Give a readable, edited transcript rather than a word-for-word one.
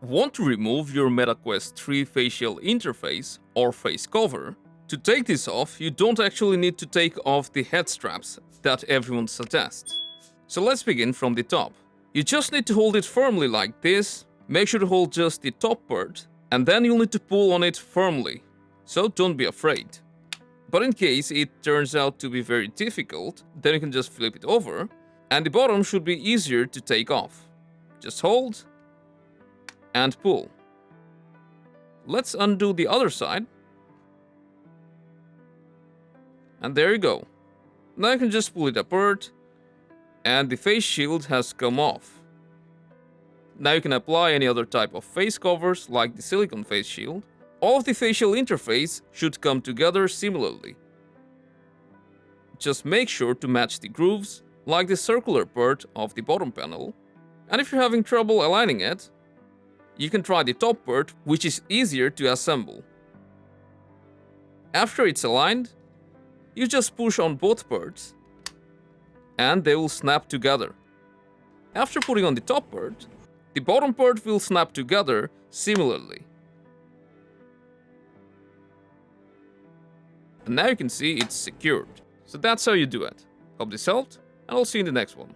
Want to remove your MetaQuest 3 facial interface or face cover? To take this off, you don't actually need to take off the head straps that everyone suggests. So let's begin from the top. You just need to hold it firmly like this, make sure to hold just the top part, and then you'll need to pull on it firmly. So don't be afraid. But in case it turns out to be very difficult, then you can just flip it over, and the bottom should be easier to take off. Just hold and pull. Let's undo the other side. And there you go. Now you can just pull it apart, and the face shield has come off. Now you can apply any other type of face covers like the silicone face shield. All of the facial interface should come together similarly. Just make sure to match the grooves like the circular part of the bottom panel. And if you're having trouble aligning it, you can try the top part, which is easier to assemble. After it's aligned, you just push on both parts and they will snap together. After putting on the top part, the bottom part will snap together similarly. And now you can see it's secured. So that's how you do it. Hope this helped, and I'll see you in the next one.